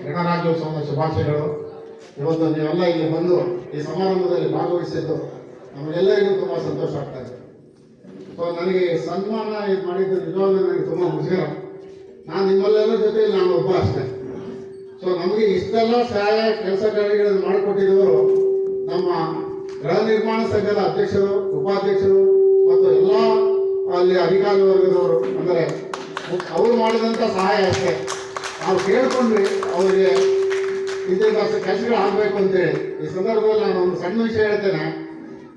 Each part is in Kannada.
ಗಣರಾಜ್ಯೋತ್ಸವದ ಶುಭಾಶಯಗಳು. ಇವತ್ತು ನೀವೆಲ್ಲ ಇಲ್ಲಿ ಬಂದು ಈ ಸಮಾರಂಭದಲ್ಲಿ ಭಾಗವಹಿಸಿದ್ದು ನಮಗೆಲ್ಲರಿಗೂ ತುಂಬ ಸಂತೋಷ ಆಗ್ತಾ ಇದೆ. ಸೊ ನನಗೆ ಸನ್ಮಾನ ಇದು ಮಾಡಿದ್ದು ನಿಜವಾಗ್ಲೂ ನನಗೆ ತುಂಬ ಮುಜುಗರ. ನಾನು ನಿಮ್ಮೆಲ್ಲರ ಜೊತೆಯಲ್ಲಿ ನಾನು ಒಬ್ಬ ಅಷ್ಟೇ. ಸೊ ನಮಗೆ ಇಷ್ಟೆಲ್ಲ ಸಹಾಯ ಕೆಲಸ ಕಾರ್ಯಗಳನ್ನು ಮಾಡಿಕೊಟ್ಟಿದ್ದವರು ನಮ್ಮ ಗೃಹ ನಿರ್ಮಾಣ ಸಂಘದ ಅಧ್ಯಕ್ಷರು, ಉಪಾಧ್ಯಕ್ಷರು ಮತ್ತು ಎಲ್ಲ ಅಲ್ಲಿ ಅಧಿಕಾರಿ ವರ್ಗದವರು. ಅಂದರೆ ಅವರು ಮಾಡಿದಂಥ ಸಹಾಯ ಅಷ್ಟೇ. ನಾವು ಕೇಳ್ಕೊಂಡ್ವಿ ಅವರಿಗೆ ಇಂಥ ಕೆಲಸಗಳು ಆಗಬೇಕು ಅಂತೇಳಿ. ಈ ಸಂದರ್ಭದಲ್ಲಿ ನಾನು ಒಂದು ಸಣ್ಣ ವಿಷಯ ಹೇಳ್ತೇನೆ.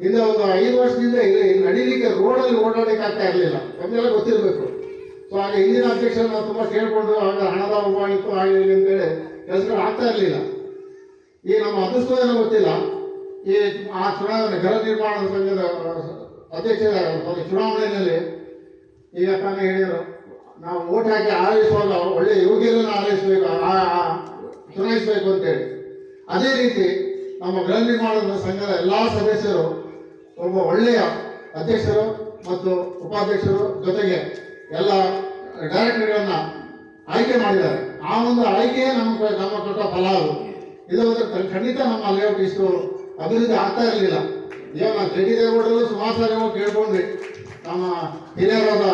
ಹಿಂದೆ ಒಂದು 5 ವರ್ಷದಿಂದ ಇಲ್ಲಿ ನಡೀಲಿಕ್ಕೆ ರೋಡಲ್ಲಿ ಓಡಾಡಲಿಕ್ಕೆ ಆಗ್ತಾ ಇರಲಿಲ್ಲ, ನಮಗೆಲ್ಲ ಗೊತ್ತಿರಬೇಕು. ಸೊ ಆಗ ಹಿಂದಿನ ಅಧ್ಯಕ್ಷರು ನಾವು ತುಂಬ ಕೇಳಿಕೊಂಡು ಆಗ ಹಣದ ಅಭಾವ ಇತ್ತು ಹಾಗೆ ಹೀಗೆ ಅಂತೇಳಿ ಕೆಲಸಗಳು ಆಗ್ತಾ ಇರಲಿಲ್ಲ. ಈ ನಮ್ಮ ಅದೃಷ್ಟವೇನೋ ಗೊತ್ತಿಲ್ಲ, ಈ ಆ ಚುನಾವಣೆ ಗೃಹ ನಿರ್ಮಾಣ ಸಂಘದ ಅಧ್ಯಕ್ಷರ ಚುನಾವಣೆಯಲ್ಲಿ ಈಗ ತಾನೇ ಹೇಳಿದರು, ನಾವು ಓಟ್ ಹಾಕಿ ಆರಿಸುವಾಗ ಒಳ್ಳೆಯ ಯೋಗ್ಯರನ್ನು ಆರೈಸಬೇಕು, ಚುನಾಯಿಸಬೇಕು ಅಂತೇಳಿ. ಅದೇ ರೀತಿ ನಮ್ಮ ಗೃಹ ನಿರ್ಮಾಣದ ಸಂಘದ ಎಲ್ಲ ಸದಸ್ಯರು ಒಬ್ಬ ಒಳ್ಳೆಯ ಅಧ್ಯಕ್ಷರು ಮತ್ತು ಉಪಾಧ್ಯಕ್ಷರು ಜೊತೆಗೆ ಎಲ್ಲ ಡೈರೆಕ್ಟರ್ಗಳನ್ನು ಆಯ್ಕೆ ಮಾಡಿದ್ದಾರೆ. ಆ ಒಂದು ಆಯ್ಕೆ ನಮ್ಮ ಕೊಟ್ಟ ಫಲ ಅದು. ಇದು ಖಂಡಿತ ನಮ್ಮ ಲೇಔಟ್ ಇಷ್ಟು ಅಭಿವೃದ್ಧಿ ಆಗ್ತಾ ಇರಲಿಲ್ಲ. ಇವಾಗ ನಾವು ಕೆ ಟಿ ದೇವೇಗೌಡರು ಸುಮಾರು ಸಾರಿ ಹೋಗಿ ಕೇಳ್ಕೊಂಡ್ವಿ. ನಮ್ಮ ಹಿರಿಯರಾದ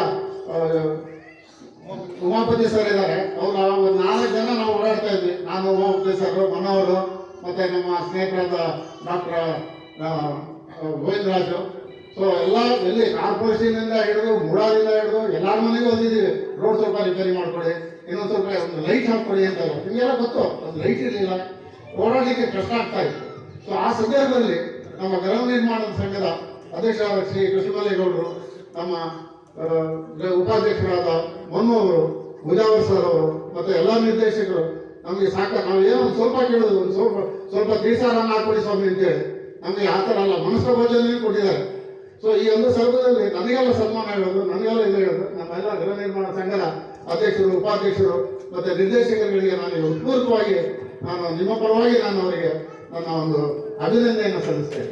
ಉಮಾಪತಿ ಸರ್ ಇದ್ದಾರೆ, ಅವರು 4 ಜನ ನಾವು ಓಡಾಡ್ತಾ ಇದ್ವಿ. ನಾನು, ಉಮಾಪತಿ ಸರ್, ಮನೋಹರು ಮತ್ತು ನಮ್ಮ ಸ್ನೇಹಿತರಾದ ಡಾಕ್ಟರ್ ಗೋವಿಂದರಾಜು. ಸೊ ಎಲ್ಲ ಎಲ್ಲಿ ಕಾರ್ಪೊರೇಷನಿಂದ ಹಿಡಿದು ಮೂಡಾದಿಂದ ಹಿಡಿದು ಎಲ್ಲರ ಮನೆಗೂ ಬಂದಿದ್ದೀವಿ. ರೋಡ್ ಸ್ವಲ್ಪ ರಿಪೇರಿ ಮಾಡ್ಕೊಳ್ಳಿ, ಇನ್ನೊಂದು ಸ್ವಲ್ಪ ಒಂದು ಲೈಟ್ ಹಾಕ್ಕೊಳ್ಳಿ ಅಂತ. ನಿಮಗೆಲ್ಲ ಗೊತ್ತು, ಒಂದು ಲೈಟ್ ಇರಲಿಲ್ಲ, ಓಡಾಡಲಿಕ್ಕೆ ಕಷ್ಟ ಆಗ್ತಾ ಇತ್ತು. ಸೊ ಆ ಸಂದರ್ಭದಲ್ಲಿ ನಮ್ಮ ಗೃಹ ನಿರ್ಮಾಣದ ಸಂಘದ ಅಧ್ಯಕ್ಷರಾದ ಶ್ರೀ ಕೃಷ್ಣಮಲ್ಲೇಗೌಡರು, ನಮ್ಮ ಉಪಾಧ್ಯಕ್ಷರಾದ ಮನ್ಮೋಹರು, ಮುಜಾವರ್ ಸರ್ ಅವರು ಮತ್ತು ಎಲ್ಲ ನಿರ್ದೇಶಕರು ನಮಗೆ ನಾವು ಏನೋ ಒಂದು ಸ್ವಲ್ಪ ಕೇಳೋದು, ಒಂದು ಸ್ವಲ್ಪ ತೀಸಾರನ್ನು ಹಾಕೊಡಿ ಸ್ವಾಮಿ ಅಂತೇಳಿ. ನಮಗೆ ಆ ಥರ ಅಲ್ಲ, ಮನಸ್ಸು ಭೋಜನ ಕೊಟ್ಟಿದ್ದಾರೆ. ಸೊ ಈ ಒಂದು ಸಂದರ್ಭದಲ್ಲಿ ನನಗೆಲ್ಲ ಸನ್ಮಾನ ಹೇಳೋದು, ನನಗೆಲ್ಲ ಇದು ಹೇಳೋದು, ನಮ್ಮೆಲ್ಲ ಗೃಹ ನಿರ್ಮಾಣ ಸಂಘದ ಅಧ್ಯಕ್ಷರು, ಉಪಾಧ್ಯಕ್ಷರು ಮತ್ತು ನಿರ್ದೇಶಕರುಗಳಿಗೆ ನಾನು ಹೃತ್ಪೂರ್ವಕವಾಗಿ ನಿಮ್ಮ ಪರವಾಗಿ ನಾನು ಅವರಿಗೆ ನನ್ನ ಒಂದು ಅಭಿನಂದನೆಯನ್ನು ಸಲ್ಲಿಸ್ತೇನೆ.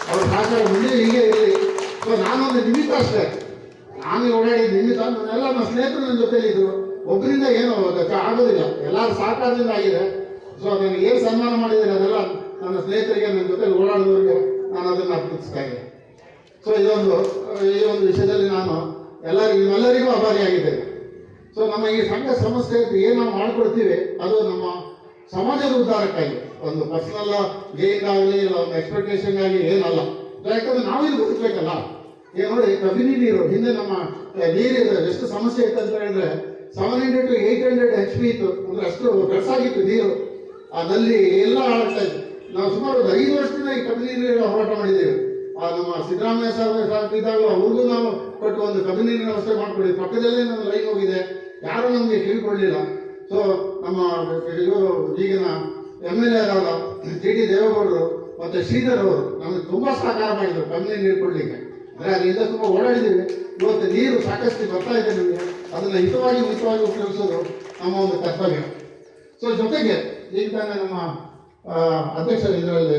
ಅವರ ಸಹಕಾರ ಮುಂದೆ ಹೀಗೆ ಇರಲಿ. ಸೊ ನಾನೊಂದು ನಿಮಿತ್ತ ಅಷ್ಟೇ, ನಾನು ಓಡಾಡಿದ ನಿಮಿತ್ತ. ನನ್ನೆಲ್ಲ ನನ್ನ ಸ್ನೇಹಿತರು ನನ್ನ ಜೊತೆಲಿ ಇದ್ರು. ಒಬ್ಬರಿಂದ ಏನೋ ಆಗೋದಿಲ್ಲ, ಎಲ್ಲರ ಸಹಕಾರದಿಂದ ಆಗಿದೆ. ಸೊ ನನಗೆ ಏನು ಸನ್ಮಾನ ಮಾಡಿದ್ದೀನಿ ಅದೆಲ್ಲ ನನ್ನ ಸ್ನೇಹಿತರಿಗೆ, ನನ್ನ ಜೊತೆ ಓಡಾಡಿದವರಿಗೆ ನಾನು ಅದನ್ನು ಅರ್ಪಿಸ್ತಾ ಇದ್ದೆ. ಸೊ ಈ ಒಂದು ವಿಷಯದಲ್ಲಿ ನಾನು ನಿಮ್ಮೆಲ್ಲರಿಗೂ ಆಭಾರಿಯಾಗಿದ್ದೇನೆ. ಸೊ ನಮ್ಮ ಈ ಸಂಘ ಸಂಸ್ಥೆ ಏನು ನಾವು ಮಾಡ್ಕೊಡ್ತೀವಿ ಅದು ನಮ್ಮ ಸಮಾಜದ ಉದ್ಧಾರಕ್ಕಾಗಿ, ಒಂದು ಪರ್ಸನಲ್ ಗೇನ್ ಆಗಲಿ ಇಲ್ಲ ಒಂದು ಎಕ್ಸ್ಪೆಕ್ಟೇಷನ್ ಆಗಿ ಏನಲ್ಲ. ಯಾಕಂದ್ರೆ ನಾವಿಲ್ಲಿ ಬದುಕಬೇಕಲ್ಲ. ಈಗ ನೋಡಿ, ಕಬಿನಿ ನೀರು ಹಿಂದೆ ನಮ್ಮ ನೀರಿನ ಎಷ್ಟು ಸಮಸ್ಯೆ ಇತ್ತು ಅಂತ ಹೇಳಿದ್ರೆ 700 to 800 HP ಇತ್ತು. ಅಂದ್ರೆ ಅಷ್ಟು ಬೆಳಸಾಗಿತ್ತು ನೀರು. ಆ ನಲ್ಲಿ ಎಲ್ಲ ಹಾಳಾಗ್ತಾ ಇತ್ತು. ನಾವು ಸುಮಾರು 5 ವರ್ಷದಿಂದ ಈ ಕಬಿನಿ ನೀರಿನ ಹೋರಾಟ ಮಾಡಿದ್ದೇವೆ. ನಮ್ಮ ಸಿದ್ದರಾಮಯ್ಯ ಸರ್ ಇದ್ದಾಗಲೂ ಅವ್ರಿಗೂ ನಾವು ಕೊಟ್ಟು ಒಂದು ಕಬಿನಿ ನೀರಿನ ವ್ಯವಸ್ಥೆ ಮಾಡ್ಕೊಂಡಿದ್ವಿ. ಪಕ್ಕದಲ್ಲೇ ನಮ್ಮ ಲೈನ್ ಹೋಗಿದೆ, ಯಾರೂ ನಮಗೆ ಕಿವಿಕೊಳ್ಳಿಲ್ಲ. ಸೊ ನಮ್ಮ ಇವರು ಈಗಿನ MLA ಆದ ಟಿ ದೇವೇಗೌಡರು ಮತ್ತು ಶ್ರೀಧರ್ ಅವರು ನಮಗೆ ತುಂಬ ಸಹಕಾರ ಮಾಡಿದರು ಕಬಿನಿ ನೀರು ಕೊಡಲಿಕ್ಕೆ. ಅಂದರೆ ಅದರಿಂದ ತುಂಬ ಓಡಾಡಿದ್ದೀವಿ. ಇವತ್ತು ನೀರು ಸಾಕಷ್ಟು ಬರ್ತಾ ಇದೆ ನಮಗೆ. ಅದನ್ನು ಹಿತವಾಗಿ ಉಪಯೋಗಿಸೋದು ನಮ್ಮ ಒಂದು ಕರ್ತವ್ಯ. ಸೊ ಜೊತೆಗೆ ಈಗ ತಾನೇ ನಮ್ಮ ಅಧ್ಯಕ್ಷರು ಇದರಲ್ಲಿ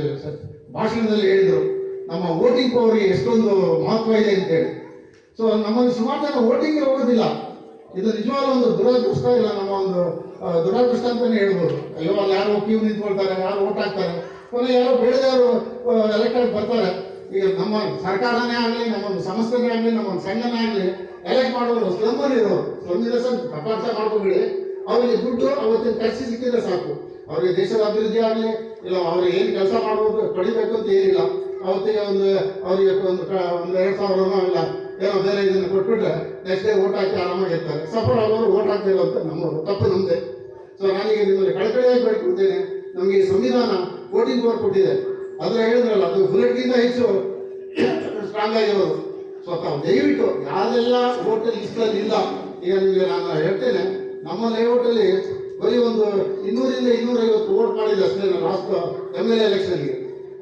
ಭಾಷಣದಲ್ಲಿ ಹೇಳಿದರು, ನಮ್ಮ ವೋಟಿಂಗ್ ಪವರ್ಗೆ ಎಷ್ಟೊಂದು ಮಹತ್ವ ಇದೆ ಅಂತೇಳಿ. ಸೊ ನಮ್ಮಲ್ಲಿ ಸುಮಾರು ಜನ ವೋಟಿಂಗ್ಗೆ ಹೋಗೋದಿಲ್ಲ. ಇದು ನಿಜವಾಗ್ಲೂ ಒಂದು ದುರದೃಷ್ಟ, ಇಲ್ಲ ನಮ್ಮ ಒಂದು ದುರದೃಷ್ಟ ಅಂತಲೇ ಹೇಳ್ಬೋದು. ಅಯ್ಯೋ, ಅಲ್ಲಿ ಯಾರೋ ಕ್ಯೂ ನಿಂತ್ಕೊಳ್ತಾರೆ, ಯಾರು ಓಟ್ ಹಾಕ್ತಾರೆ, ಕೊನೆ ಯಾರೋ ಬೇಡದವರು ಎಲೆಕ್ಟ್ ಬರ್ತಾರೆ. ಈಗ ನಮ್ಮ ಸರ್ಕಾರನೇ ಆಗಲಿ, ನಮ್ಮೊಂದು ಸಂಸ್ಥೆನೇ ಆಗಲಿ, ನಮ್ಮೊಂದು ಸಂಘನೇ ಆಗಲಿ ಎಲೆಕ್ಟ್ ಮಾಡೋರು ಸ್ಲಮ್ಮಲ್ಲಿ ಇರೋರು. ಸ್ಲಮ್ಮಿನ ಪ್ರಪಂಚ ಮಾಡ್ಕೊಂಡ್ಬಿಡಿ, ಅವರಿಗೆ ದುಡ್ಡು ಅವತ್ತಿನ ಖರ್ಚು ಸಿಕ್ಕಿದ್ರೆ ಸಾಕು. ಅವರಿಗೆ ದೇಶದ ಅಭಿವೃದ್ಧಿ ಆಗಲಿ ಇಲ್ಲ ಅವ್ರಿಗೆ ಏನು ಕೆಲಸ ಮಾಡ್ಬೋದು ಪಡಿಬೇಕು ಅಂತ ಏನಿಲ್ಲ. ಅವತ್ತಿಗೆ ಅವರಿಗೆ ಒಂದು 2,000 ಇಲ್ಲ ಏನೋ ಬೇರೆ ಇದನ್ನು ಕೊಟ್ಬಿಟ್ರೆ ನೆಕ್ಸ್ಟ್ ಡೇ ಓಟ್ ಹಾಕಿ ಆರಾಮಾಗಿರ್ತಾರೆ. ಸಫರ್ ಆಗೋರು ಓಟ್ ಹಾಕ್ತಿಲ್ಲ ಅಂತ ನಮ್ಮ ತಪ್ಪು ನಮ್ಮದೇ. ಸೊ ನಾನೀಗ ನಿಮ್ಮಲ್ಲಿ ಕಳಕಳಿಯಾಗಿ ಬೇಡ್ಕೊಳ್ತೇನೆ, ನಮಗೆ ಈ ಸಂವಿಧಾನ ವೋಟಿಂಗ್ ಪವರ್ ಕೊಟ್ಟಿದೆ. ಅದರ ಹೇಳಿದ್ರಲ್ಲ, ಅದು ಬುಲೆಟ್ಗಿಂತ ಹೆಚ್ಚು ಸ್ಟ್ರಾಂಗ್ ಆಗಿರೋದು. ಸೊ ದಯವಿಟ್ಟು ಯಾರೆಲ್ಲ ವೋಟ್ ಲಿಸ್ಟಲ್ಲಿ ಇಲ್ಲ, ಈಗ ನಿಮಗೆ ನಾನು ಹೇಳ್ತೇನೆ, ನಮ್ಮ ಲೇಔಟಲ್ಲಿ ಬರೀ ಒಂದು 200 ಇಂದ 250 ವೋಟ್ ಮಾಡಿದೆ ಅಷ್ಟೇ ಲಾಸ್ಟ್ MLA ಎಲೆಕ್ಷನ್ಗೆ.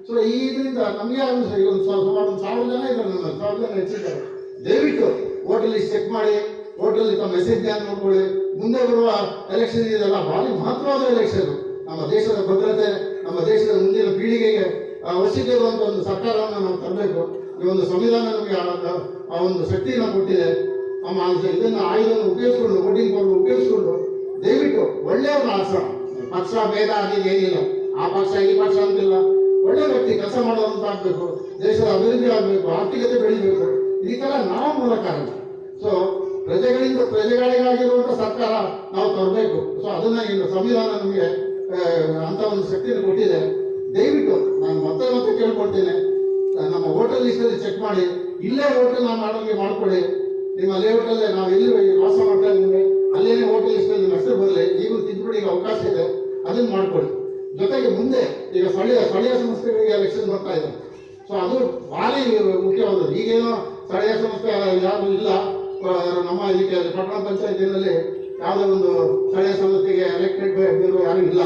ಸೊ ಇದರಿಂದ ನಮಗೆ ಒಂದು ಸುಮಾರು 1,000 ಜನ ಇದ್ದಾರೆ, 1,000 ಜನ ಹೆಚ್ಚಿದ್ದಾರೆ. ದಯವಿಟ್ಟು ವೋಟರ್ ಲಿಸ್ಟ್ ಚೆಕ್ ಮಾಡಿ, ವೋಟಲ್ಲಿ ತಮ್ಮ ಮೆಸೇಜ್ ನೋಡ್ಕೊಳ್ಳಿ. ಮುಂದೆ ಬರುವ ಎಲೆಕ್ಷನ್ ಇದೆಲ್ಲ ಭಾರಿ ಮಹತ್ವವಾದ ಎಲೆಕ್ಷನ್. ನಮ್ಮ ದೇಶದ ಭದ್ರತೆ, ನಮ್ಮ ದೇಶದ ಮುಂದಿನ ಪೀಳಿಗೆಗೆ ಅವಶ್ಯಕ ಇರುವಂಥ ಒಂದು ಸರ್ಕಾರವನ್ನು ನಾವು ತರಬೇಕು. ಈ ಒಂದು ಸಂವಿಧಾನ ನಮಗೆ ಆ ಒಂದು ಶಕ್ತಿಯನ್ನು ಕೊಟ್ಟಿದೆ. ಇದನ್ನು ಆಯುಧವನ್ನು ಉಪಯೋಗಿಸ್ಕೊಂಡು, ವೋಟಿಂಗ್ ಪವರ್ ಉಪಯೋಗಿಸ್ಕೊಂಡು ದಯವಿಟ್ಟು ಒಳ್ಳೆಯವ್ರನ್ನ ಆರಿಸೋಣ. ಪಕ್ಷ ಭೇದ ಆಗಿದೆ ಏನಿಲ್ಲ, ಆ ಪಕ್ಷ ಈ ಪಕ್ಷ ಅಂತಿಲ್ಲ. ಒಳ್ಳೆ ವ್ಯಕ್ತಿ ಕೆಲಸ ಮಾಡೋದಂತ ಆಗ್ಬೇಕು, ದೇಶದ ಅಭಿವೃದ್ಧಿ ಆಗಬೇಕು, ಆರ್ಥಿಕತೆ ಬೆಳಿಬೇಕು. ಈ ತರ ನಾವು ಮೂಲ ಕಾರಣ. ಸೊ ಪ್ರಜೆಗಳಿಗಾಗಿರುವಂತ ಸರ್ಕಾರ ನಾವು ತರಬೇಕು. ಸೊ ಅದನ್ನ ಇನ್ನು ಸಂವಿಧಾನ ನಮಗೆ ಅಂತ ಒಂದು ಶಕ್ತಿಯನ್ನು ಕೊಟ್ಟಿದೆ. ದಯವಿಟ್ಟು ನಾನು ಮತ್ತೆ ಕೇಳ್ಕೊಳ್ತೇನೆ, ನಮ್ಮ ಹೋಟೆಲ್ ಲಿಸ್ಟಲ್ಲಿ ಚೆಕ್ ಮಾಡಿ, ಇಲ್ಲೇ ಹೋಟೆಲ್ ನಾವು ಮಾಡೋಂಗೆ ಮಾಡ್ಕೊಡಿ. ನಿಮ್ಮ ಲೇಔಟಲ್ಲೇ ನಾವು ಎಲ್ಲಿ ವಾಸ ಮಾಡ್ತಾ ಇದ್ದೀವಿ ಅಲ್ಲೇನೇ ಹೋಟೆಲ್ ಲಿಸ್ಟಲ್ಲಿ ನಿಮ್ಮ ಹೆಸರು ಬರಲಿ. ಈಗಲೂ ತಿದ್ದುಪಡಿಗೆ ಅವಕಾಶ ಇದೆ, ಅದನ್ನು ಮಾಡ್ಕೊಳ್ಳಿ. ಜೊತೆಗೆ ಮುಂದೆ ಈಗ ಸ್ಥಳೀಯ ಸಂಸ್ಥೆಗಳಿಗೆ ಎಲೆಕ್ಷನ್ ಬರ್ತಾ ಇದೆ. ಸೊ ಅದು ಭಾರಿ ಮುಖ್ಯವಾದದ್ದು. ಈಗೇನೋ ಸ್ಥಳೀಯ ಸಂಸ್ಥೆ ಯಾರು ಇಲ್ಲ ನಮ್ಮ ಇದಕ್ಕೆ ಪಟ್ಟಣ ಪಂಚಾಯತಿನಲ್ಲಿ ಯಾವುದೋ ಒಂದು ಸ್ಥಳೀಯ ಸಂಸ್ಥೆಗೆ ಎಲೆಕ್ಟೆಡ್ ಬೇರೆ ಯಾರು ಇಲ್ಲ.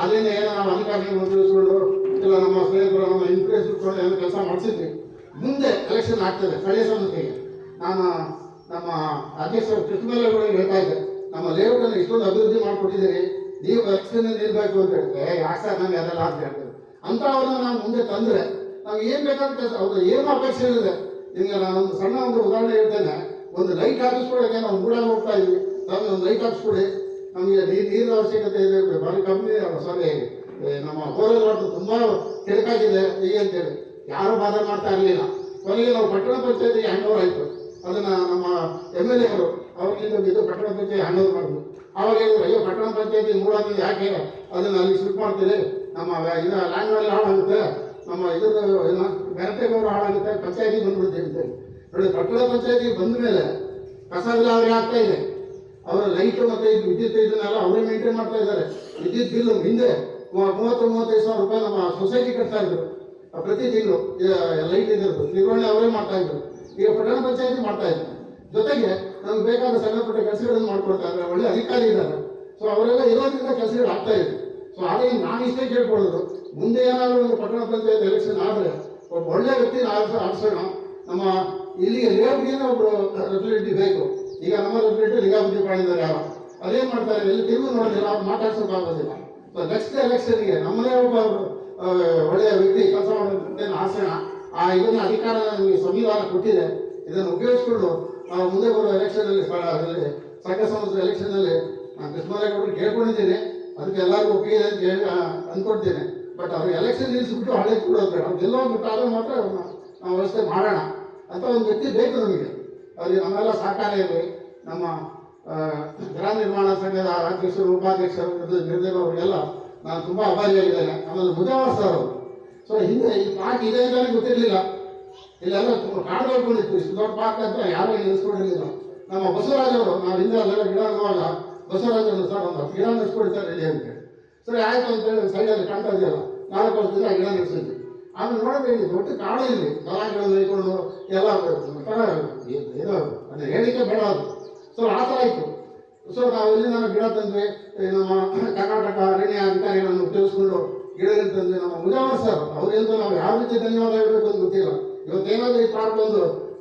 ಅದರಿಂದ ಏನೋ ನಾವು ಅಧಿಕಾರಿಗಳು ತಿಳಿಸ್ಕೊಂಡು ಇಲ್ಲ ನಮ್ಮ ಸ್ನೇಹಿತರು ನಮ್ಮ ಇನ್ಫ್ಲೂಯೆನ್ಸ್ ಇಟ್ಕೊಂಡು ಏನೋ ಕೆಲಸ ಮಾಡಿಸಿದ್ವಿ. ಮುಂದೆ ಎಲೆಕ್ಷನ್ ಆಗ್ತದೆ ಸ್ಥಳೀಯ ಸಂಸ್ಥೆಗೆ. ನಾನು ನಮ್ಮ ಅಧ್ಯಕ್ಷರು ಕೃಷ್ಣಮೇಲೆಗಳಿಗೆ ಹೇಳ್ತಾ ಇದ್ದೆ, ನಮ್ಮ ಲೇಔಟನ್ನು ಇಷ್ಟೊಂದು ಅಭಿವೃದ್ಧಿ ಮಾಡಿಕೊಟ್ಟಿದ್ದೀರಿ, ನೀವು ಎಲೆಕ್ಷನ್ ನಿಲ್ಬೇಕು ಅಂತ ಹೇಳಿದ್ರೆ ಯಾಕೆ ಸರ್ ನಮಗೆ ಅದೆಲ್ಲ ಅಂತ ಹೇಳ್ತಾರೆ. ಅಂಥವ್ರನ್ನ ನಾವು ಮುಂದೆ ತಂದರೆ ನಾವು ಏನು ಬೇಕಾದ ಕೆಲಸ ಅವ್ರು ಏನು ಅಪೇಕ್ಷೆ ಇದೆ. ಈಗ ನಾನೊಂದು ಸಣ್ಣ ಒಂದು ಉದಾಹರಣೆ ಹೇಳ್ತೇನೆ. ಒಂದು ಲೈಟ್ ಹಾಕಿಸ್ಕೊಡೋಕೆ ನಾವು ಮೂಡಾಗ ಹೋಗ್ತಾ ಇದ್ವಿ, ನಮಗೆ ಒಂದು ಲೈಟ್ ಹಾಕಿಸ್ಕೊಡಿ, ನಮಗೆ ನೀರಿನ ಅವಶ್ಯಕತೆ ಇದೆ, ಭಾರಿ ಕಂಪ್ನಿ ಸಾರಿ ನಮ್ಮ ಬೋರ್ವೆಲ್ ವಾಟರ್ ತುಂಬ ಕೆಳಕಾಗಿದೆ ಹೀಗೆ ಅಂತೇಳಿ ಯಾರೂ ಬಾಧೆ ಮಾಡ್ತಾ ಇರಲಿಲ್ಲ. ಕೊನೆಗೆ ನಾವು ಪಟ್ಟಣ ಪಂಚಾಯತಿಗೆ ಹ್ಯಾಂಡ್ ಓವರ್ ಆಯಿತು. ಅದನ್ನು ನಮ್ಮ MLA ಅವರು ಅವ್ರಿಗಿಂತ ಇದು ಪಟ್ಟಣ ಪಂಚಾಯತಿ ಹ್ಯಾಂಡ್ ಓವರ್ ಮಾಡಿದ್ರು. ಆವಾಗ ಹೇಳಿದ್ರು, ಅಯ್ಯೋ ಪಟ್ಟಣ ಪಂಚಾಯತಿ ಮೂಡಾಗಿ ಯಾಕೆ ಅದನ್ನು ಅಲ್ಲಿ ಶಿಫ್ಟ್ ಮಾಡ್ತೀರಿ, ನಮ್ಮ ಇದು ಲ್ಯಾಂಡ್ ಹಾಳಾಗುತ್ತೆ, ನಮ್ಮ ಇದ್ರ ಏನು ಘನತೆಗವರು ಹಾಳಾಗುತ್ತೆ, ಪಂಚಾಯತಿಗೆ ಬಂದ್ಬಿಡ್ತೀವಿ ಅಂತೇಳಿ ನೋಡಿ. ಪಟ್ಟಣ ಪಂಚಾಯತಿಗೆ ಬಂದ ಮೇಲೆ ಕಸ ವಿಲೇವಾರಿ ಆಗ್ತಾ ಇದೆ. ಅವರ ಲೈಟು ಮತ್ತು ಇದು ವಿದ್ಯುತ್ ಇದನ್ನೆಲ್ಲ ಅವರೇ ಮೇಂಟೈನ್ ಮಾಡ್ತಾ ಇದ್ದಾರೆ. ವಿದ್ಯುತ್ ಬಿಲ್ ಹಿಂದೆ 30-35 ಸಾವಿರ ರೂಪಾಯಿ ನಮ್ಮ ಸೊಸೈಟಿ ಕಟ್ತಾ ಇದ್ರು ಪ್ರತಿ ತಿಂಗಳು. ಲೈಟ್ ಇದ್ರದ್ದು ನಿರ್ವಹಣೆ ಅವರೇ ಮಾಡ್ತಾ ಇದ್ರು. ಈಗ ಪಟ್ಟಣ ಪಂಚಾಯತಿ ಮಾಡ್ತಾ ಇದ್ರು. ಜೊತೆಗೆ ನಮ್ಗೆ ಬೇಕಾದ ಸಣ್ಣ ಪುಟ್ಟ ಕೆಲಸಗಳನ್ನು ಮಾಡ್ಕೊಡ್ತಾ ಇದ್ದಾರೆ, ಒಳ್ಳೆ ಅಧಿಕಾರಿ ಇದ್ದಾರೆ. ಸೊ ಅವರೆಲ್ಲ ಇರೋದ್ರಿಂದ ಕೆಲಸಗಳು ಆಗ್ತಾ ಇದೆ. ಸೊ ಹಾಗಾಗಿ ನಾನು ಇಷ್ಟೇ ಕೇಳ್ಕೊಳ್ಳೋದು, ಮುಂದೆ ಏನಾದರೂ ಒಂದು ಪಟ್ಟಣ ಪಂಚಾಯತ್ ಎಲೆಕ್ಷನ್ ಆದರೆ ಒಬ್ಬ ಒಳ್ಳೆ ವ್ಯಕ್ತಿನ ಆರಿಸೋಣ. ನಮ್ಮ ಇಲ್ಲಿಗೆ ಲೇಔಟ್ಗೇನೆ ಒಬ್ಬರು ರೆಪ್ರೆಸೆಂಟೇಟಿವ್ ಬೇಕು. ಈಗ ನಮ್ಮ ರೆಪ್ರೆಸೆಂಟೇಟಿವ್ ಲಿಂಗಾಪತಿ ಮಾಡಿದ್ದಾರೆ, ಯಾರು ಅದೇನು ಮಾಡ್ತಾರೆ, ಎಲ್ಲಿ ತಿರುಗಿ ನೋಡೋದಿಲ್ಲ, ಅವ್ರು ಮಾತಾಡ್ಸೋಕ್ಕಾಗೋದಿಲ್ಲ. ಸೊ ನೆಕ್ಸ್ಟ್ ಎಲೆಕ್ಷನ್ಗೆ ನಮ್ಮದೇ ಒಬ್ಬ ಒಳ್ಳೆಯ ವ್ಯಕ್ತಿ ಕೆಲಸ ಮಾಡೋದಕ್ಕೆ ಆಸೆನ ಇದನ್ನು ಅಧಿಕಾರ ನಮಗೆ ಸಂವಿಧಾನ ಕೊಟ್ಟಿದೆ. ಇದನ್ನು ಉಪಯೋಗಿಸ್ಕೊಂಡು ನಾವು ಮುಂದೆ ಬರುವ ಎಲೆಕ್ಷನಲ್ಲಿ ಸಂಘ ಸಂಸ್ಥೆ ಎಲೆಕ್ಷನ್ನಲ್ಲಿ ನಾನು ಕೃಷ್ಣರಾಜ್ ಕೇಳ್ಕೊಂಡಿದ್ದೀನಿ. ಅದಕ್ಕೆ ಎಲ್ಲರಿಗೂ ಒಪ್ಪಿಗೆ ಅಂತ ಹೇಳಿ ಅಂದ್ಕೊಡ್ತೀನಿ. ಬಟ್ ಅವ್ರು ಎಲೆಕ್ಷನ್ ನಿಲ್ಲಿಸ್ಬಿಟ್ಟು ಹಳೆ ಕೊಡೋದು ಬೇಡ, ಅವ್ರು ಗೆಲ್ಲೋ ಬಿಟ್ಟು ಆದ್ರೆ ಮಾತ್ರ ನಾವು ವ್ಯವಸ್ಥೆ ಮಾಡೋಣ ಅಂತ ಒಂದು ವ್ಯಕ್ತಿ ಬೇಕು ನಮಗೆ. ಅವ್ರಿಗೆ ನಮ್ಮೆಲ್ಲ ಸಹಕಾರ ಇರಲಿ. ನಮ್ಮ ಗೃಹ ನಿರ್ಮಾಣ ಸಂಘದ ಅಧ್ಯಕ್ಷರು, ಉಪಾಧ್ಯಕ್ಷರು, ನಿರ್ದೇಶಕರು ಅವರಿಗೆಲ್ಲ ನಾನು ತುಂಬ ಆಭಾರಿಯಾಗಿದ್ದೇನೆ. ಆಮೇಲೆ ಮುಜಾವರ್ ಸರ್ ಅವರು. ಸೊ ಹಿಂದೆ ಈ ಪಾರ್ಕ್ ಇದೆ ಅಂತ ಗೊತ್ತಿರಲಿಲ್ಲ, ಇಲ್ಲೆಲ್ಲ ತುಂಬ ಕಾಡು ಬೆಳ್ಕೊಂಡಿತ್ತು. ಇಷ್ಟು ದೊಡ್ಡ ಪಾರ್ಕ್ ಅಂತ ಯಾರೂ ನಿಲ್ಲಿಸ್ಕೊಂಡಿರಲಿಲ್ಲ. ನಮ್ಮ ಬಸವರಾಜ್ ಅವರು, ನಾವು ಹಿಂದೆ ಅಲ್ಲೆಲ್ಲ ಗಿಡ ಇರುವಾಗ ಬಸವರಾಜ್ ಅವರು ಸರ್ ಒಂದು ಗಿಡ ನಿಲ್ಲಿಸ್ಕೊಡ್ತಾರೆ ಇಲ್ಲಿ ಅಂತೇಳಿ. ಸರಿ ಆಯಿತು ಅಂತೇಳಿ ಸೈಡಲ್ಲಿ ಕಾಣ್ತಾ ಇದೆಯಲ್ಲ 4 ವರ್ಷದಿಂದ ಗಿಡ ನಿಲ್ಲಿಸಿದ್ವಿ. ಆಮೇಲೆ ನೋಡಿದ್ರೆ ಇಲ್ಲಿ ದೊಡ್ಡ ಕಾಡು ಇಲ್ಲಿ ದನಗಳನ್ನು ಇಟ್ಕೊಂಡು ಎಲ್ಲ ಏನೋ ಅದು ಹೇಳಿಕೆ ಬೇಡ ಅದು. ಸೊ ಆ ಥರ ಆಯಿತು. ಸೊ ನಾವು ಇಲ್ಲಿ ನಮ್ಮ ಗಿಡ ತಂದ್ವಿ. ನಮ್ಮ ಕರ್ನಾಟಕ ಅರಣ್ಯ ಅಧಿಕಾರಿಗಳನ್ನು ಉಪಯೋಗಿಸ್ಕೊಂಡು ಗಿಡಗಳು ತಂದ್ವಿ. ನಮ್ಮ ಮುಜಾವರ್ ಸರ್ ಅವರಿಂದ ನಾವು ಯಾವ ರೀತಿ ಧನ್ಯವಾದ ಹೇಳಬೇಕು ಅಂತ ಗೊತ್ತಿಲ್ಲ. ಇವತ್ತೇನಾದರೂ ಈ ಪಾರ್ಕ್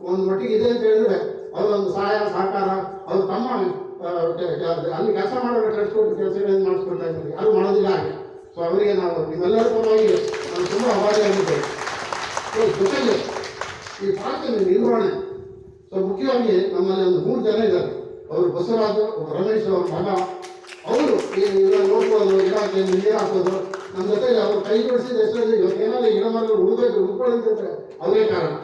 ಒಂದು ಮಟ್ಟಿಗೆ ಇದೆ ಅಂತ ಹೇಳಿದ್ರೆ ಅವರೊಂದು ಸಹಾಯ ಸಹಕಾರ ಅವರು ತಮ್ಮ ಅಲ್ಲಿ ಕೆಲಸ ಮಾಡೋರು ಕಳಿಸ್ಕೊಟ್ಟು ಕೆಲಸಗಳನ್ನು ಮಾಡಿಸ್ಕೊಳ್ತಾ ಇದ್ದಾರೆ, ಯಾರು ಮಾಡೋದಿಲ್ಲ ಹಾಗೆ. ಸೊ ಅವರಿಗೆ ನಾವು ನಿಮ್ಮೆಲ್ಲರ ಪರವಾಗಿ ನಾನು ತುಂಬ ಆಭಾರಿಯಾಗಿದ್ದೇವೆ. ಸೊ ಜೊತೆಗೆ ಈ ಪಾರ್ಕಿನ ನಿರ್ವಹಣೆ, ಸೊ ಮುಖ್ಯವಾಗಿ ನಮ್ಮಲ್ಲಿ ಒಂದು 3 ಜನ ಇದ್ದಾರೆ. ಅವರು ಬಸವರಾಜು, ರಮೇಶ್ ಅವ್ರ ಮಗ. ಅವರು ಈ ನೋಡ್ಕೊಳ್ಳೋದು, ಗಿಡಕ್ಕೆ ನೀರು ಹಾಕೋದು, ನಮ್ಮ ಜೊತೆಗೆ ಅವರು ಕೈ ಜೋಡಿಸಿದ ಎಷ್ಟೊಂದು ಇವತ್ತೇನಾದ್ರು ಗಿಡ ಮರಗಳು ಉಳ್ಕೊಳ್ಳೋದಂದ್ರೆ ಅವರೇ ಕಾರಣ.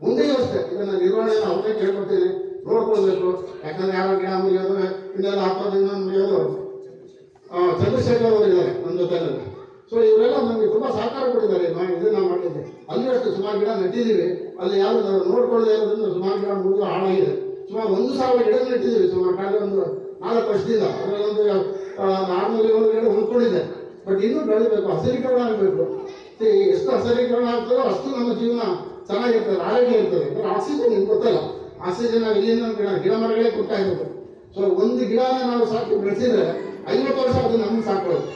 ಮುಂದೆಯೂ ಅಷ್ಟೇ ಇದನ್ನು ನಿರ್ವಹಣೆಯನ್ನು ಅವ್ರನ್ನೇ ಕೇಳ್ಕೊಳ್ತೀನಿ, ನೋಡ್ಕೊಳ್ಬೇಕು. ಯಾಕಂದ್ರೆ ಯಾವ ಗಿಡ ಮುಗಿಯೋದು ಇನ್ನೆಲ್ಲ ಹಾಕೋದು ಇನ್ನೊಂದು ಮುಗಿಯೋದು ಚಂದ್ರಶೇಖರ್ ಅವರು ಇದ್ದಾರೆ ನನ್ನ ಜೊತೆಯಲ್ಲಿ. ಸೊ ಇವರೆಲ್ಲ ನಮಗೆ ತುಂಬ ಸಹಕಾರ ಕೊಟ್ಟಿದ್ದಾರೆ. ನಾವು ಇದನ್ನು ಮಾಡಿದ್ದೆ ಅಲ್ಲಿ ಅಷ್ಟು ಸುಮಾರು ಗಿಡ ನೆಟ್ಟಿದ್ದೀವಿ. ಅಲ್ಲಿ ಯಾರು ನೋಡ್ಕೊಳ್ಳದೆ ಇರೋದ್ರಿಂದ ಸುಮಾರು ಗಿಡ ಮುಗಿದು ಹಾಳಾಗಿದೆ. ಸುಮಾರು 1000 ಗಿಡ ನೆಟ್ಟಿದ್ದೀವಿ ಸುಮಾರು ಕಾಲ ಒಂದು 4 ವರ್ಷದಿಂದ. ಅದರಲ್ಲೊಂದು 600 ಗಿಡ ಉಳ್ಕೊಂಡಿದೆ. ಬಟ್ ಇನ್ನೂ ಬೆಳಿಬೇಕು, ಹಸಿರೀಕರಣ ಆಗಬೇಕು. ಎಷ್ಟು ಹಸಿರೀಕರಣ ಆಗ್ತದೋ ಅಷ್ಟು ನಮ್ಮ ಜೀವನ ಚೆನ್ನಾಗಿರ್ತದೆ, ಆರೋಗ್ಯ ಇರ್ತದೆ. ಆಕ್ಸಿಜನ್ ನಿಮ್ಗೆ ಗೊತ್ತಲ್ಲ, ಆಕ್ಸಿಜನ್ ನಾವು ಇಲ್ಲಿಂದ ಗಿಡ ಮರಗಳೇ ಕೊಡ್ತಾ ಇರೋದು. ಸೊ ಒಂದು ಗಿಡನ ನಾವು ಸಾಕಿ ಬೆಳೆಸಿದ್ರೆ 50 ವರ್ಷ ಅದು ನಮ್ಮನ್ನು ಸಾಕೋದು.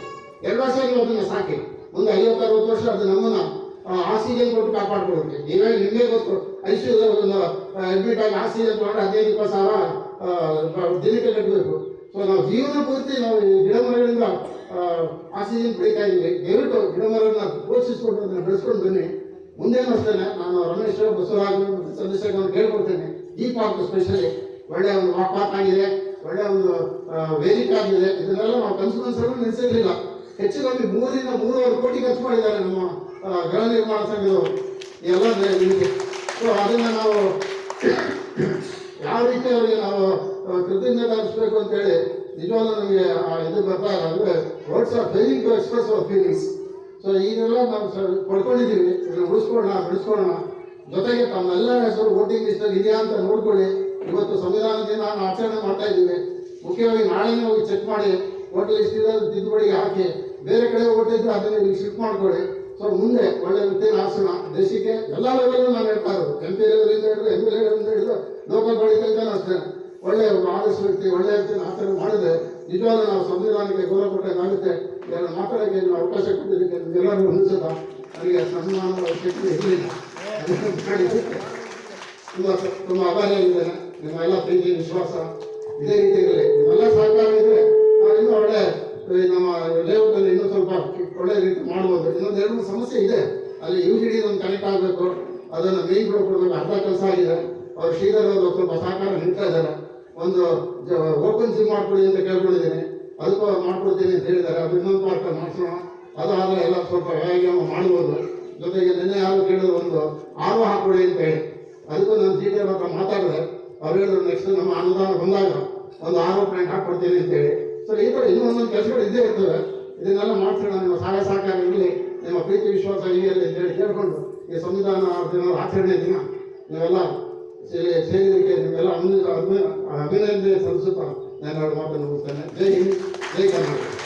2 ವರ್ಷ ನೀವು ಅದನ್ನು ಸಾಕಿ ಒಂದು 50-60 ವರ್ಷ ಅದು ನಮ್ಮನ್ನು ಆಕ್ಸಿಜನ್ ಕೊಟ್ಟು ಕಾಪಾಡ್ಕೊಳ್ಳುತ್ತೆ. ನೀವೇ ನಿಮಗೆ ಗೊತ್ತು, ಐಸಿಯು ಒಂದು ಅಡ್ಮಿಟ್ ಆಗಿ ಆಕ್ಸಿಜನ್ ಕೊಟ್ಟರೆ 15-20 ಸಾವಿರ ದಿನಕ್ಕೆ ಕಟ್ಟಬೇಕು. ಸೊ ನಾವು ಜೀವನ ಪೂರ್ತಿ ನಾವು ಈ ಗಿಡ ಮರಗಳಿಂದ ಆಕ್ಸಿಜನ್ ಪಡಿತಾ ಇದ್ದೀವಿ. ದಯವಿಟ್ಟು ಗಿಡ ಮರಗಳನ್ನ ಪೋಷಿಸ್ಕೊಂಡು ಅದನ್ನು ಬೆಳೆಸ್ಕೊಂಡು ಬನ್ನಿ. ಮುಂದೇನು ಅಷ್ಟೇ ನಾನು ರಮೇಶ್, ಬಸವರಾಜು, ಚಂದ್ರಶೇಖರ್ ಕೇಳ್ಕೊಡ್ತೇನೆ. ಈ ಪಾರ್ಕ್ ಸ್ಪೆಷಲಿ ಒಳ್ಳೆಯ ಒಂದು ಪಾರ್ಕ್ ಆಗಿದೆ. ಒಳ್ಳೆ ಒಂದು ವೇದಿಕೆ ಆಗಿದೆ. ಇದನ್ನೆಲ್ಲ ನಾವು ಕನಸು ನಿಲ್ಲಿಸಿರ್ಲಿಲ್ಲ. ಹೆಚ್ಚಿನ 3.5 ಕೋಟಿ ಖರ್ಚು ಮಾಡಿದ್ದಾರೆ ನಮ್ಮ ಗೃಹ ನಿರ್ಮಾಣ ಸಂಘದವರು ಎಲ್ಲ ನಿಮಗೆ. ಸೊ ಅದನ್ನು ನಾವು ಯಾವ ರೀತಿ ಅವರಿಗೆ ನಾವು ಕೃತಜ್ಞತೆ ಅನಿಸ್ಬೇಕು ಅಂತೇಳಿ ನಿಜವಾಗ್ಲೂ ನಮಗೆ ಇದು ಬರ್ತಾ ಅಂದರೆ words are failing to express our feelings. So ಈಗೆಲ್ಲ ನಾವು ಪಡ್ಕೊಂಡಿದ್ದೀವಿ, ಇದನ್ನು ಉಳಿಸ್ಕೊಳ್ಳೋಣ ಬೆಳೆಸ್ಕೊಳ್ಳೋಣ. ಜೊತೆಗೆ ತಮ್ಮೆಲ್ಲ ಹೆಸರು ವೋಟಿಂಗ್ ಲಿಸ್ಟಲ್ಲಿ ಇದೆಯಾ ಅಂತ ನೋಡ್ಕೊಳ್ಳಿ. ಇವತ್ತು ಸಂವಿಧಾನ ದಿನ ನಾವು ಆಚರಣೆ ಮಾಡ್ತಾ ಇದ್ದೀವಿ. ಮುಖ್ಯವಾಗಿ ನಾಳೆನೇ ಹೋಗಿ ಚೆಕ್ ಮಾಡಿ ವೋಟರ್ ಲಿಸ್ಟ್ ತಿದ್ದುಪಡಿಗೆ ಹಾಕಿ, ಬೇರೆ ಕಡೆ ಓಟ್ ಇದ್ದರೆ ಅದನ್ನು ಇಲ್ಲಿ ಶಿಫ್ಟ್ ಮಾಡ್ಕೊಳ್ಳಿ. ಸೊ ಮುಂದೆ ಒಳ್ಳೆ ವ್ಯಕ್ತಿನ ಆಸನ ದೇಶಕ್ಕೆ ಎಲ್ಲ ಲೆವೆಲಲ್ಲೂ ನಾನು ಹೇಳ್ತಾ ಇರೋದು, MP ಲೆವೆಲಿಂದ ಹಿಡಿದು MLA ಲೆವೆಲಿಂದ ಹಿಡಿದು ಲೋಕಲ್ ಬಾಡಿ ತನಕ ಅಷ್ಟೇ ಒಳ್ಳೆಯ ಆದರ್ಶ ವ್ಯಕ್ತಿ ಒಳ್ಳೆಯ ವ್ಯಕ್ತಿನ ಆಚರಣೆ ಮಾಡಿದ್ರೆ ನಿಜವಾಗ್ಲೂ ನಾವು ಸಂವಿಧಾನಕ್ಕೆ ಗೌರವ ಕೊಟ್ಟಾಗುತ್ತೆ. ಇದನ್ನು ಮಾತಾಡೋಕ್ಕೆ ನೀವು ಅವಕಾಶ ಕೊಟ್ಟಿದ್ದಕ್ಕೆ ನಿಮ್ಗೆಲ್ಲರಿಗೂ ಅನಿಸುತ್ತಾ ನನಗೆ ಸನ್ಮಾನ ಶಕ್ತಿ ಇರಲಿಲ್ಲ. ತುಂಬ ಆಭಾರಿಯಾಗಿದ್ದೇನೆ. ನಿಮ್ಮೆಲ್ಲ ಪ್ರೀತಿ ವಿಶ್ವಾಸ ಇದೇ ರೀತಿ ಇರಲಿ. ನಿಮ್ಮೆಲ್ಲ ಸಹಕಾರ ಇದ್ದರೆ ನಾವು ಇನ್ನೂ ಒಳ್ಳೆ ನಮ್ಮ ಲೇಔಟಲ್ಲಿ ಇನ್ನೂ ಸ್ವಲ್ಪ ಒಳ್ಳೆ ರೀತಿ ಮಾಡ್ಬೋದು. ಇನ್ನೊಂದು 2-3 ಸಮಸ್ಯೆ ಇದೆ. ಅಲ್ಲಿ UGD ಒಂದು ಕನೆಕ್ಟ್ ಆಗಬೇಕು, ಅದನ್ನು ಮೇನ್ ರೋಡ್ ಕೊಡಬೇಕು. ಅರ್ಧ ಕೆಲಸ ಆಗಿದೆ. ಅವ್ರು ಶ್ರೀಧರ್ ಅವರು ಸ್ವಲ್ಪ ಸಹಕಾರ ನೀಡ್ತಾ ಇದ್ದಾರೆ. ಒಂದು ಓಪನ್ ಜಿಮ್ ಮಾಡ್ಕೊಡಿ ಅಂತ ಕೇಳ್ಕೊಂಡಿದ್ದೀನಿ, ಅದಕ್ಕೂ ಮಾಡ್ಕೊಡ್ತೀನಿ ಅಂತ ಹೇಳಿದ್ದಾರೆ. ಅದು ಇನ್ನೊಂದು ಪಾರ್ಟ್ ಮಾಡಿಸೋಣ. ಅದು ಆದರೆ ಎಲ್ಲ ಸ್ವಲ್ಪ ವ್ಯಾಯಾಮ ಮಾಡ್ಬೋದು. ಜೊತೆಗೆ ನಿನ್ನೆ ಯಾರು ಕೇಳಿದ್ರು ಒಂದು ಆರು ಹಾಕೊಡಿ ಅಂತ ಹೇಳಿ, ಅದಕ್ಕೂ ನಾನು ಶ್ರೀಧರ್ ಹತ್ರ ಮಾತಾಡಿದೆ. ಅವ್ರು ಹೇಳಿದ್ರು ನೆಕ್ಸ್ಟ್ ನಮ್ಮ ಅನುದಾನ ಬಂದಾಗ ಒಂದು 6 ಪಾಯಿಂಟ್ ಹಾಕ್ಕೊಡ್ತೀನಿ ಅಂತೇಳಿ. ಸೊ ಈ ಥರ ಇನ್ನೂ ಒಂದೊಂದು ಕೆಲಸಗಳು ಇದ್ದೇ ಇರ್ತವೆ. ಇದನ್ನೆಲ್ಲ ಮಾಡ್ಸೋಣ. ನಿಮ್ಮ ಸಹಾಯ ಸಹಕಾರ ಇರಲಿ, ನಿಮ್ಮ ಪ್ರೀತಿ ವಿಶ್ವಾಸ ಹೀಗಿರಲಿ ಅಂತೇಳಿ ಕೇಳ್ಕೊಂಡು ಈ ಸಂವಿಧಾನ ದಿನದ ಆಚರಣೆ ದಿನ ನೀವೆಲ್ಲ ಸೇರಿದಕ್ಕೆ ನಿಮ್ಮೆಲ್ಲ ಅಭಿನಂದನೆ ಸಲ್ಲಿಸುತ್ತಾ ನಾನು 2 ಮಾತನ್ನು ಮುಗಿಸ್ತೇನೆ. ಜೈ ಹಿಂದ್, ಜೈ ಕರ್ನಾಟಕ.